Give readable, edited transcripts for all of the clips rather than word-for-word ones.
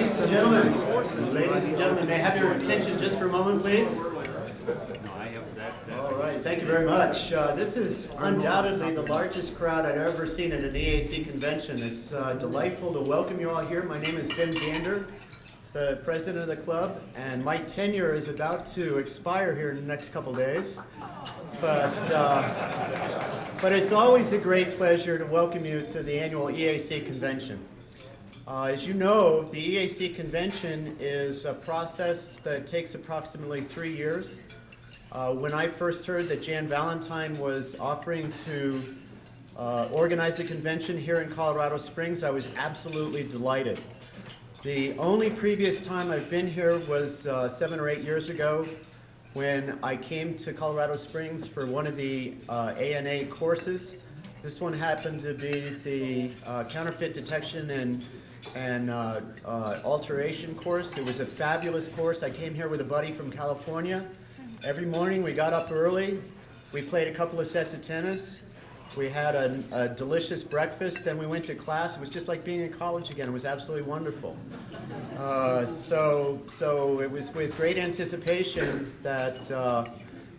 Ladies and gentlemen, may I have your attention just for a moment, please? All right, thank you very much. This is undoubtedly the largest crowd I've ever seen at an EAC convention. It's delightful to welcome you all here. My name is Bim Gander, the president of the club, and my tenure is about to expire here in the next couple days. But it's always a great pleasure to welcome you to the annual EAC convention. As you know, the EAC convention is a process that takes approximately 3 years. When I first heard that Jan Valentine was offering to organize a convention here in Colorado Springs, I was absolutely delighted. The only previous time I've been here was 7 or 8 years ago when I came to Colorado Springs for one of the ANA courses. This one happened to be the counterfeit detection and alteration course. It was a fabulous course. I came here with a buddy from California. Every morning we got up early, we played a couple of sets of tennis, we had a delicious breakfast, then we went to class. It was just like being in college again. It was absolutely wonderful. So it was with great anticipation that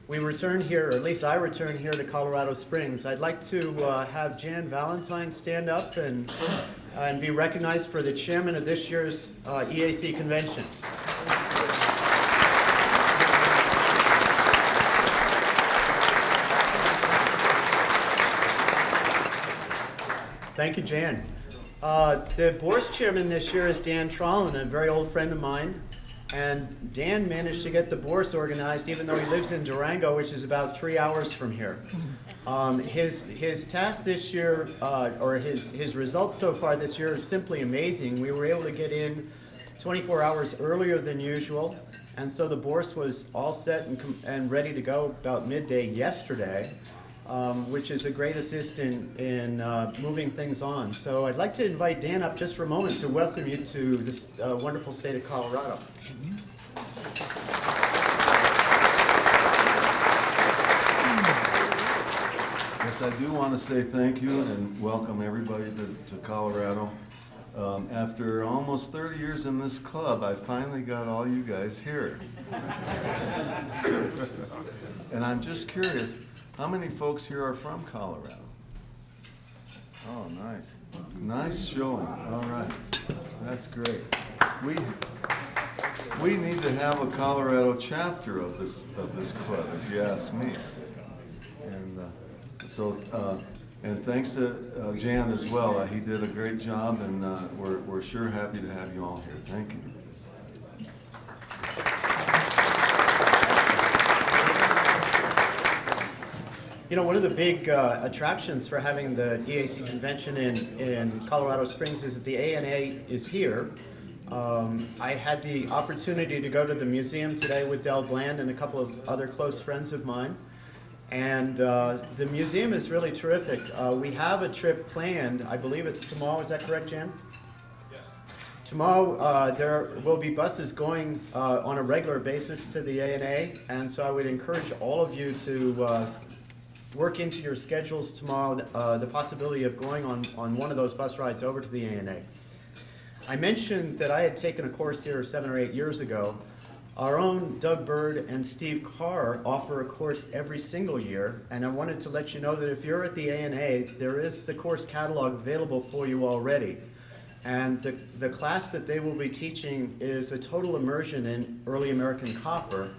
we return here, or at least I return here to Colorado Springs. I'd like to have Jan Valentine stand up and be recognized for the chairman of this year's EAC convention. Thank you, Jan. The board's chairman this year is Dan Trudell, a very old friend of mine. And Dan managed to get the bourse organized even though he lives in Durango, which is about 3 hours from here. His task this year, or his results so far this year, are simply amazing. We were able to get in 24 hours earlier than usual, and so the bourse was all set and ready to go about midday yesterday, which is a great assist in moving things on. So I'd like to invite Dan up just for a moment to welcome you to this wonderful state of Colorado. Yes, I do want to say thank you and welcome everybody to Colorado. After almost 30 years in this club, I finally got all you guys here. And I'm just curious, how many folks here are from Colorado? Oh, nice. Nice showing. All right. That's great. We need to have a Colorado chapter of this club, if you ask me. And thanks to Jan as well. He did a great job, and we're sure happy to have you all here. Thank you. You know, one of the big attractions for having the EAC convention in Colorado Springs is that the ANA is here. I had the opportunity to go to the museum today with Del Bland and a couple of other close friends of mine. And the museum is really terrific. We have a trip planned. I believe it's tomorrow. Is that correct, Jan? Yes. Tomorrow there will be buses going on a regular basis to the ANA. And so I would encourage all of you to work into your schedules tomorrow the possibility of going on one of those bus rides over to the ANA. I mentioned that I had taken a course here 7 or 8 years ago. Our own Doug Bird and Steve Carr offer a course every single year, and I wanted to let you know that if you're at the ANA, there is the course catalog available for you already. And the class that they will be teaching is a total immersion in early American copper,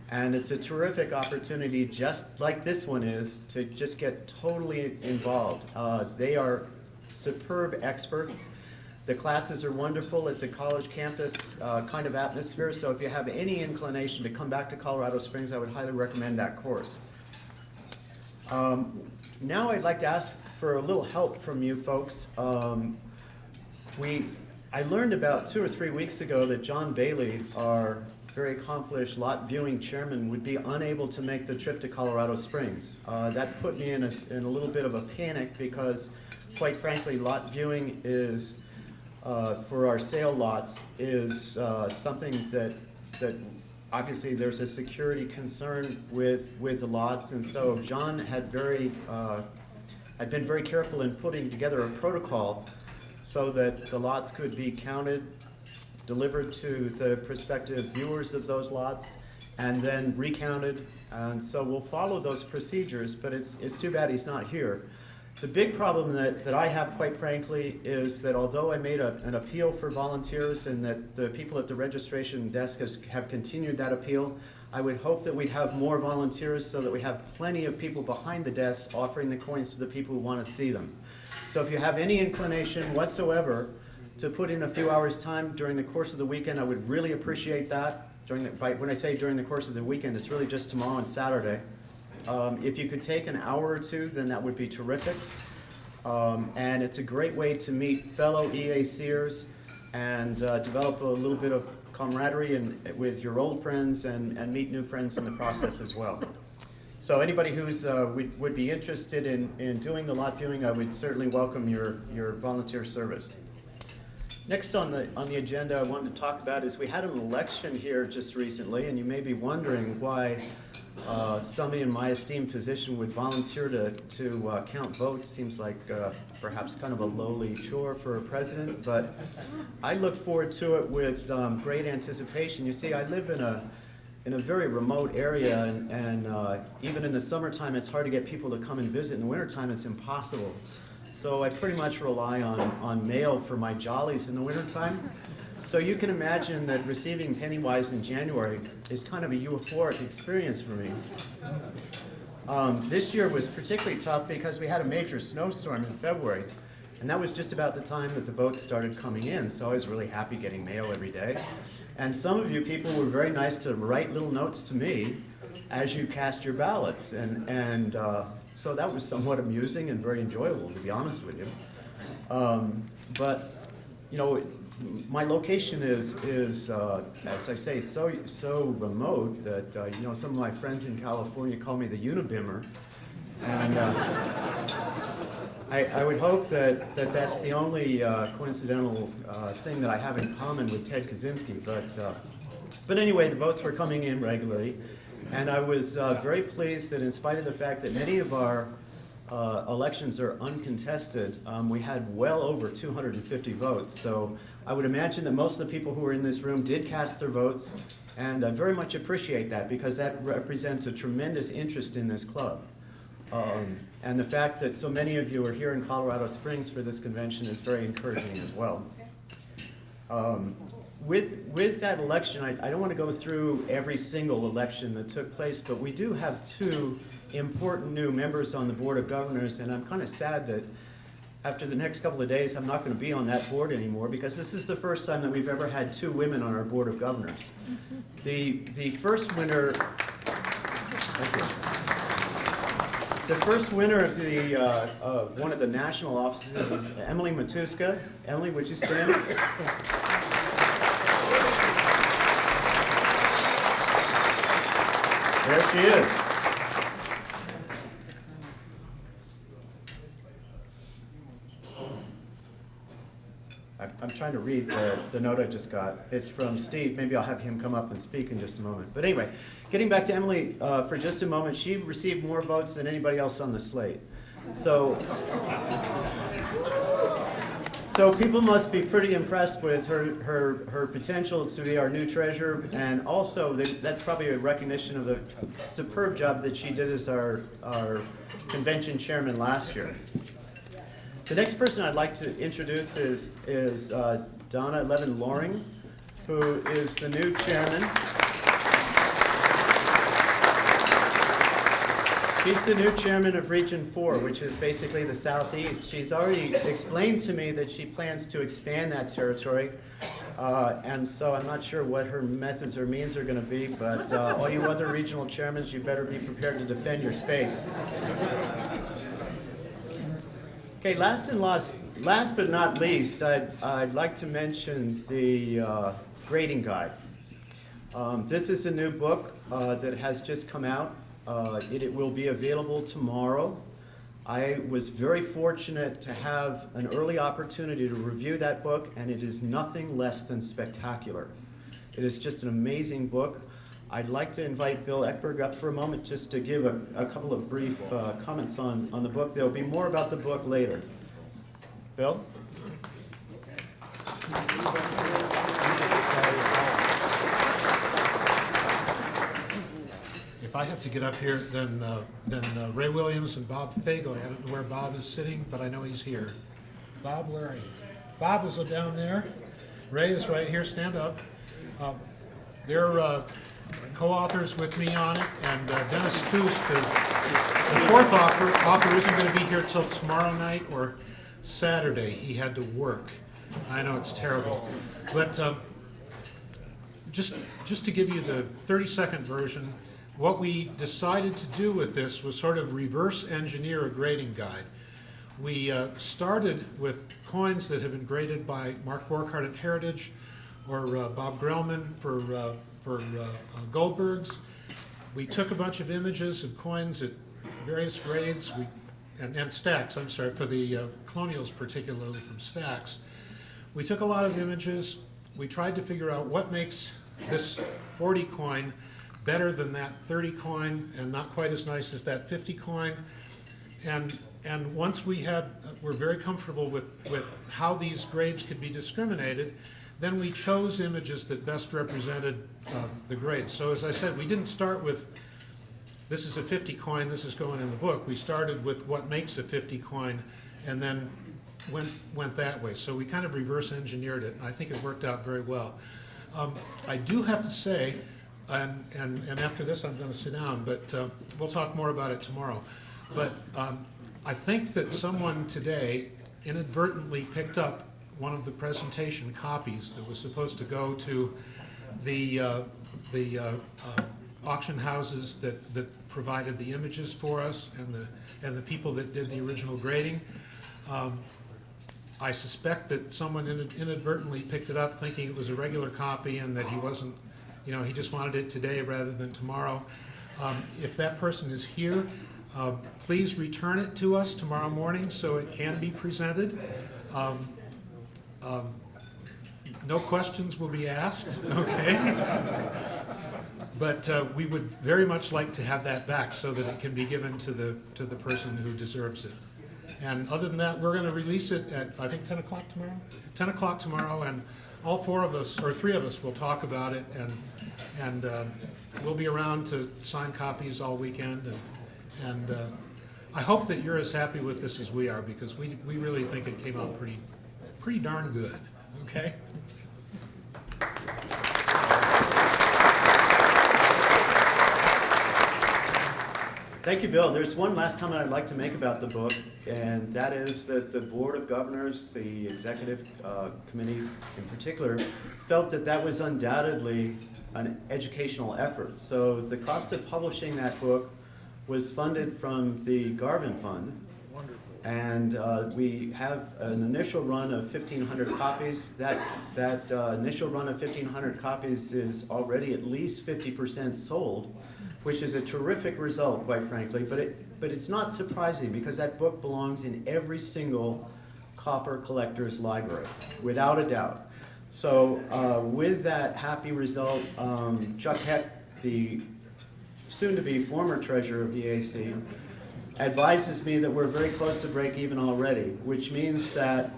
and it's a terrific opportunity, just like this one is, to just get totally involved. They are superb experts. The classes are wonderful. It's a college campus kind of atmosphere, so if you have any inclination to come back to Colorado Springs, I would highly recommend that course. Now I'd like to ask for a little help from you folks. I learned about 2 or 3 weeks ago that John Bailey, our very accomplished lot viewing chairman, would be unable to make the trip to Colorado Springs. That put me in a little bit of a panic because, quite frankly, lot viewing is for our sale lots is something that obviously there's a security concern with the lots, and so John had been very careful in putting together a protocol so that the lots could be counted delivered to the prospective viewers of those lots, and then recounted. And so we'll follow those procedures, but it's too bad he's not here. The big problem that I have, quite frankly, is that although I made an appeal for volunteers and that the people at the registration desk have continued that appeal, I would hope that we'd have more volunteers so that we have plenty of people behind the desk offering the coins to the people who want to see them. So if you have any inclination whatsoever to put in a few hours' time during the course of the weekend, I would really appreciate that. When I say during the course of the weekend, it's really just tomorrow and Saturday. If you could take an hour or two, then that would be terrific. And it's a great way to meet fellow EACers and develop a little bit of camaraderie with your old friends and meet new friends in the process as well. So anybody who's would be interested in doing the lot viewing, I would certainly welcome your volunteer service. Next on the agenda I wanted to talk about is we had an election here just recently, and you may be wondering why somebody in my esteemed position would volunteer to count votes. Seems like perhaps kind of a lowly chore for a president, but I look forward to it with great anticipation. You see, I live in a very remote area, and even in the summertime it's hard to get people to come and visit. In the wintertime it's impossible. So I pretty much rely on mail for my jollies in the wintertime. So you can imagine that receiving Pennywise in January is kind of a euphoric experience for me. This year was particularly tough because we had a major snowstorm in February, and that was just about the time that the votes started coming in, so I was really happy getting mail every day. And some of you people were very nice to write little notes to me as you cast your ballots, and so that was somewhat amusing and very enjoyable, to be honest with you. But, you know, my location is as I say, so remote that, you know, some of my friends in California call me the Unibimmer. And I would hope that that's the only coincidental thing that I have in common with Ted Kaczynski. But anyway, the votes were coming in regularly. And I was very pleased that in spite of the fact that many of our elections are uncontested, we had well over 250 votes. So I would imagine that most of the people who are in this room did cast their votes, and I very much appreciate that because that represents a tremendous interest in this club. And the fact that so many of you are here in Colorado Springs for this convention is very encouraging as well. With that election, I don't want to go through every single election that took place, but we do have two important new members on the Board of Governors, and I'm kind of sad that after the next couple of days I'm not going to be on that board anymore, because this is the first time that we've ever had two women on our Board of Governors. The first winner, thank you. The first winner of one of the national offices is Emily Matuska. Emily, would you stand? There she is. I'm trying to read the note I just got. It's from Steve. Maybe I'll have him come up and speak in just a moment. But anyway, getting back to Emily for just a moment, she received more votes than anybody else on the slate. So people must be pretty impressed with her potential to be our new treasurer, and also that's probably a recognition of the superb job that she did as our convention chairman last year. The next person I'd like to introduce is Donna Levin-Loring, who is the new chairman. She's the new chairman of Region 4, which is basically the Southeast. She's already explained to me that she plans to expand that territory, and so I'm not sure what her methods or means are going to be, but all you other regional chairmen, you better be prepared to defend your space. Okay, last but not least, I'd like to mention the grading guide. This is a new book that has just come out. It will be available tomorrow. I was very fortunate to have an early opportunity to review that book, and it is nothing less than spectacular. It is just an amazing book. I'd like to invite Bill Ekberg up for a moment just to give a couple of brief comments on the book. There'll be more about the book later. Bill? if I have to get up here, then Ray Williams and Bob Fagle. I don't know where Bob is sitting, but I know he's here. Bob, where are you? Bob is down there. Ray is right here. Stand up. They're co-authors with me on it, and Dennis Foose, the fourth author isn't going to be here till tomorrow night or Saturday. He had to work. I know it's terrible, but just to give you the 30-second version, what we decided to do with this was sort of reverse engineer a grading guide. We started with coins that have been graded by Mark Borchardt at Heritage, or Bob Grellman for Goldberg's. We took a bunch of images of coins at various grades, and stacks, I'm sorry, for the colonials particularly from stacks. We took a lot of images. We tried to figure out what makes this 40 coin better than that 30 coin and not quite as nice as that 50 coin. And once we're very comfortable with how these grades could be discriminated, then we chose images that best represented the grades. So as I said, we didn't start with, this is a 50 coin, this is going in the book. We started with what makes a 50 coin and then went that way. So we kind of reverse engineered it, and I think it worked out very well. I do have to say, and after this I'm going to sit down, but we'll talk more about it tomorrow. But I think that someone today inadvertently picked up one of the presentation copies that was supposed to go to the auction houses that provided the images for us and the people that did the original grading. I suspect that someone inadvertently picked it up thinking it was a regular copy and that he wasn't, he just wanted it today rather than tomorrow. If that person is here, please return it to us tomorrow morning so it can be presented. No questions will be asked, okay? But we would very much like to have that back so that it can be given to the person who deserves it. And other than that, we're going to release it at, I think, 10 o'clock tomorrow? 10 o'clock tomorrow, and all four of us, or three of us, will talk about it, and we'll be around to sign copies all weekend. And I hope that you're as happy with this as we are, because we really think it came out pretty darn good, okay? Thank you, Bill. There's one last comment I'd like to make about the book, and that is that the Board of Governors, the Executive Committee in particular, felt that that was undoubtedly an educational effort. So the cost of publishing that book was funded from the Garvin Fund. Wonderful. And we have an initial run of 1,500 copies. That initial run of 1,500 copies is already at least 50% sold, which is a terrific result, quite frankly, but it's not surprising because that book belongs in every single copper collector's library, without a doubt. So with that happy result, Chuck Heck, the soon-to-be former treasurer of EAC, advises me that we're very close to break even already, which means that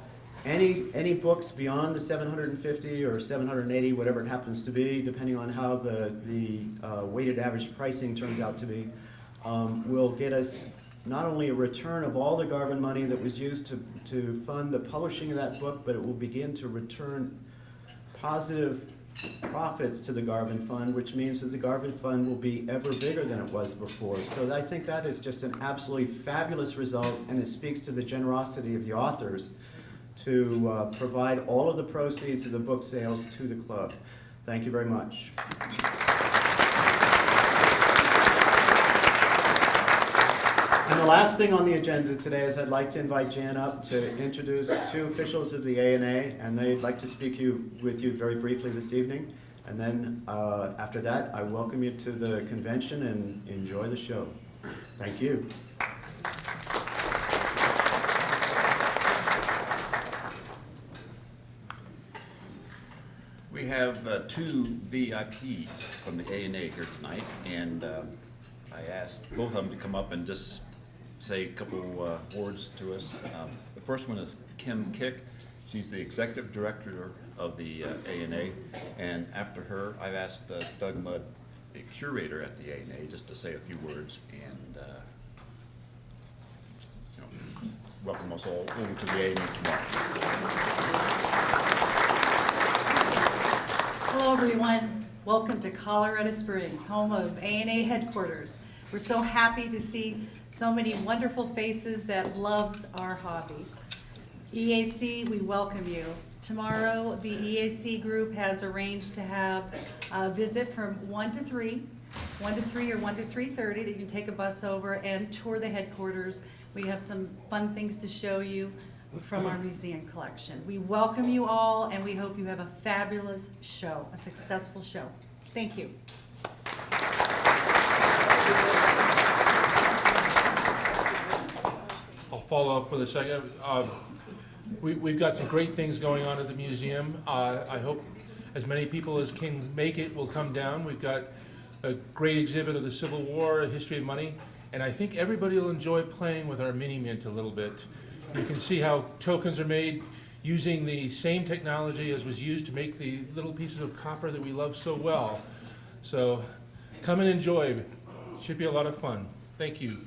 any books beyond the 750 or 780, whatever it happens to be, depending on how the weighted average pricing turns out to be, will get us not only a return of all the Garvin money that was used to fund the publishing of that book, but it will begin to return positive profits to the Garvin Fund, which means that the Garvin Fund will be ever bigger than it was before. So I think that is just an absolutely fabulous result, and it speaks to the generosity of the authors to provide all of the proceeds of the book sales to the club. Thank you very much. And the last thing on the agenda today is I'd like to invite Jan up to introduce two officials of the ANA, and they'd like to speak with you very briefly this evening. And then after that, I welcome you to the convention and enjoy the show. Thank you. We have two VIPs from the ANA here tonight, and I asked both of them to come up and just say a couple words to us. The first one is Kim Kick. She's the executive director of the ANA, and after her, I've asked Doug Mudd a curator at the ANA just to say a few words and welcome us all over to the ANA tomorrow. Hello, everyone. Welcome to Colorado Springs, home of ANA headquarters. We're so happy to see so many wonderful faces that loves our hobby. EAC, we welcome you. Tomorrow, the EAC group has arranged to have a visit from 1 to 3 or 1 to 3:30 that you can take a bus over and tour the headquarters. We have some fun things to show you from our museum collection. We welcome you all, and we hope you have a fabulous show, a successful show. Thank you. I'll follow up with a second. We've got some great things going on at the museum. I hope as many people as can make it will come down. We've got a great exhibit of the Civil War, a history of money, and I think everybody will enjoy playing with our mini mint a little bit. You can see how tokens are made using the same technology as was used to make the little pieces of copper that we love so well. So come and enjoy. It should be a lot of fun. Thank you.